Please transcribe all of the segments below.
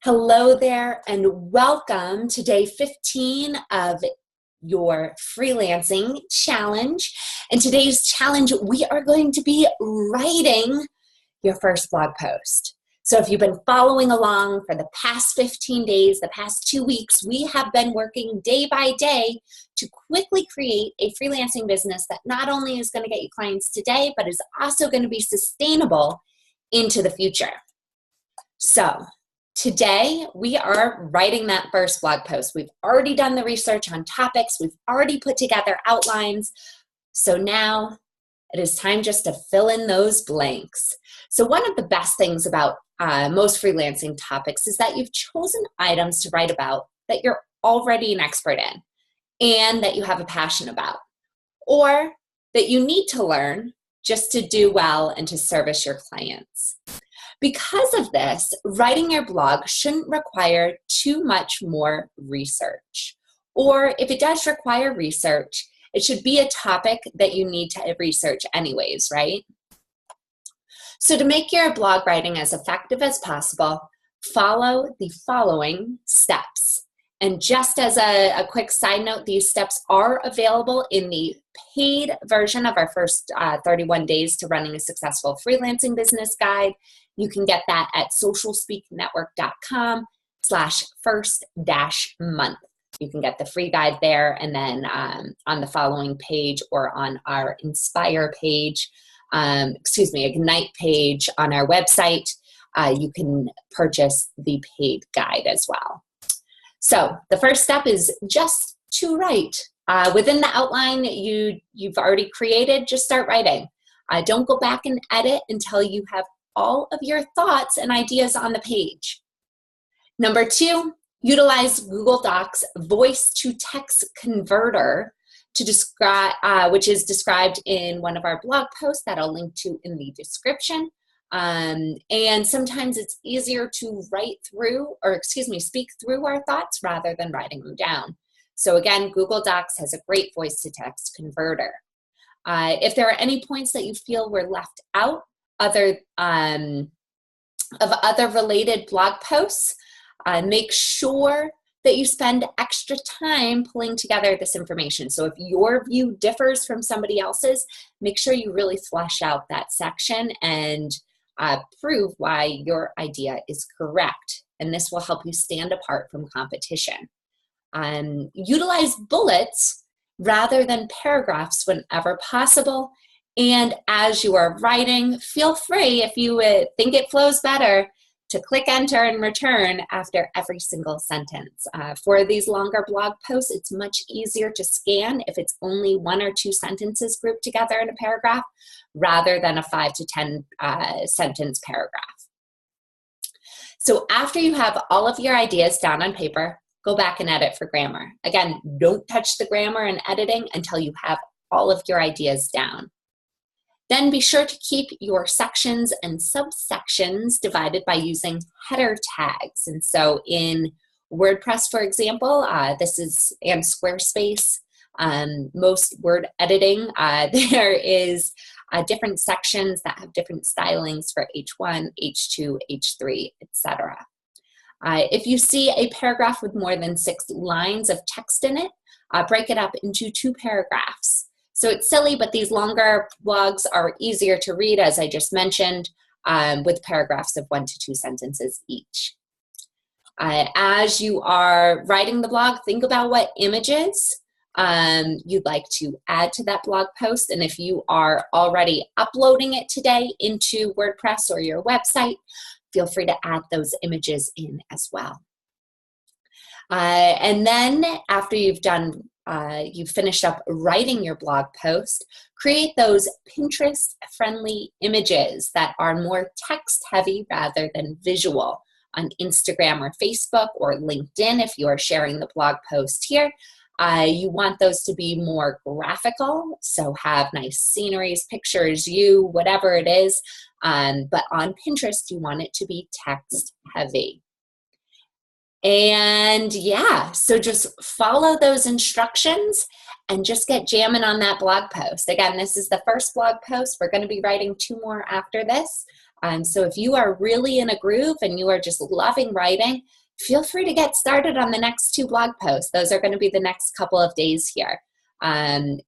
Hello there and welcome to day 15 of your freelancing challenge. In today's challenge, we are going to be writing your first blog post. So if you've been following along for the past 15 days, the past 2 weeks, we have been working day by day to quickly create a freelancing business that not only is going to get you clients today, but is also going to be sustainable into the future. So today, we are writing that first blog post. We've already done the research on topics. We've already put together outlines. So now it is time just to fill in those blanks. So one of the best things about most freelancing topics is that you've chosen items to write about that you're already an expert in and that you have a passion about, or that you need to learn just to do well and to service your clients. Because of this, writing your blog shouldn't require too much more research. Or if it does require research, it should be a topic that you need to research anyways, right? So to make your blog writing as effective as possible, follow the following steps. And just as a quick side note, these steps are available in the paid version of our first 31 days to running a successful freelancing business guide. You can get that at socialspeaknetwork.com/first-month. You can get the free guide there, and then on the following page or on our Inspire page, Ignite page on our website, you can purchase the paid guide as well. So the first step is just to write. Within the outline you've already created, just start writing. Don't go back and edit until you have all of your thoughts and ideas on the page. Number 2, utilize Google Docs voice-to-text converter to describe, which is described in one of our blog posts that I'll link to in the description. And sometimes it's easier to speak through our thoughts rather than writing them down. So again, Google Docs has a great voice-to-text converter. If there are any points that you feel were left out of other related blog posts, make sure that you spend extra time pulling together this information. So if your view differs from somebody else's, make sure you really flesh out that section and prove why your idea is correct. And this will help you stand apart from competition. Utilize bullets rather than paragraphs whenever possible. And as you are writing, feel free, if you think it flows better, to click enter and return after every single sentence. For these longer blog posts, it's much easier to scan if it's only 1 or 2 sentences grouped together in a paragraph rather than a 5 to 10 sentence paragraph. So after you have all of your ideas down on paper, go back and edit for grammar. Again, don't touch the grammar and editing until you have all of your ideas down. Then be sure to keep your sections and subsections divided by using header tags. And so in WordPress, for example, and Squarespace, most word editing, there is different sections that have different stylings for H1, H2, H3, etc. If you see a paragraph with more than 6 lines of text in it, break it up into 2 paragraphs. So it's silly, but these longer blogs are easier to read, as I just mentioned, with paragraphs of 1 to 2 sentences each. As you are writing the blog, think about what images you'd like to add to that blog post. And if you are already uploading it today into WordPress or your website, feel free to add those images in as well. And then after you've finished up writing your blog post, create those Pinterest-friendly images that are more text-heavy rather than visual on Instagram or Facebook or LinkedIn if you are sharing the blog post here. You want those to be more graphical, so have nice sceneries, pictures, whatever it is. But on Pinterest, you want it to be text-heavy. And yeah, so just follow those instructions and just get jamming on that blog post. Again, this is the first blog post. We're going to be writing 2 more after this. So if you are really in a groove and you are just loving writing, feel free to get started on the next 2 blog posts. Those are going to be the next couple of days here. And,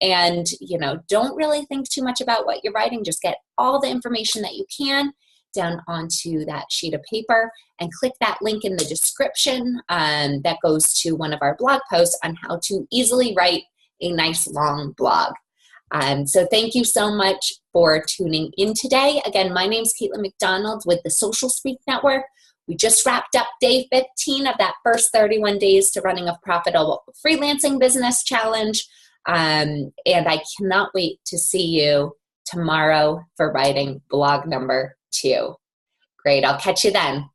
don't really think too much about what you're writing. Just get all the information that you can down onto that sheet of paper and click that link in the description that goes to one of our blog posts on how to easily write a nice long blog. So thank you so much for tuning in today. Again, my name's Caitlin McDonald with the Social Speak Network. We just wrapped up day 15 of that first 31 days to running a profitable freelancing business challenge. And I cannot wait to see you tomorrow for writing blog number 2. Great. I'll catch you then.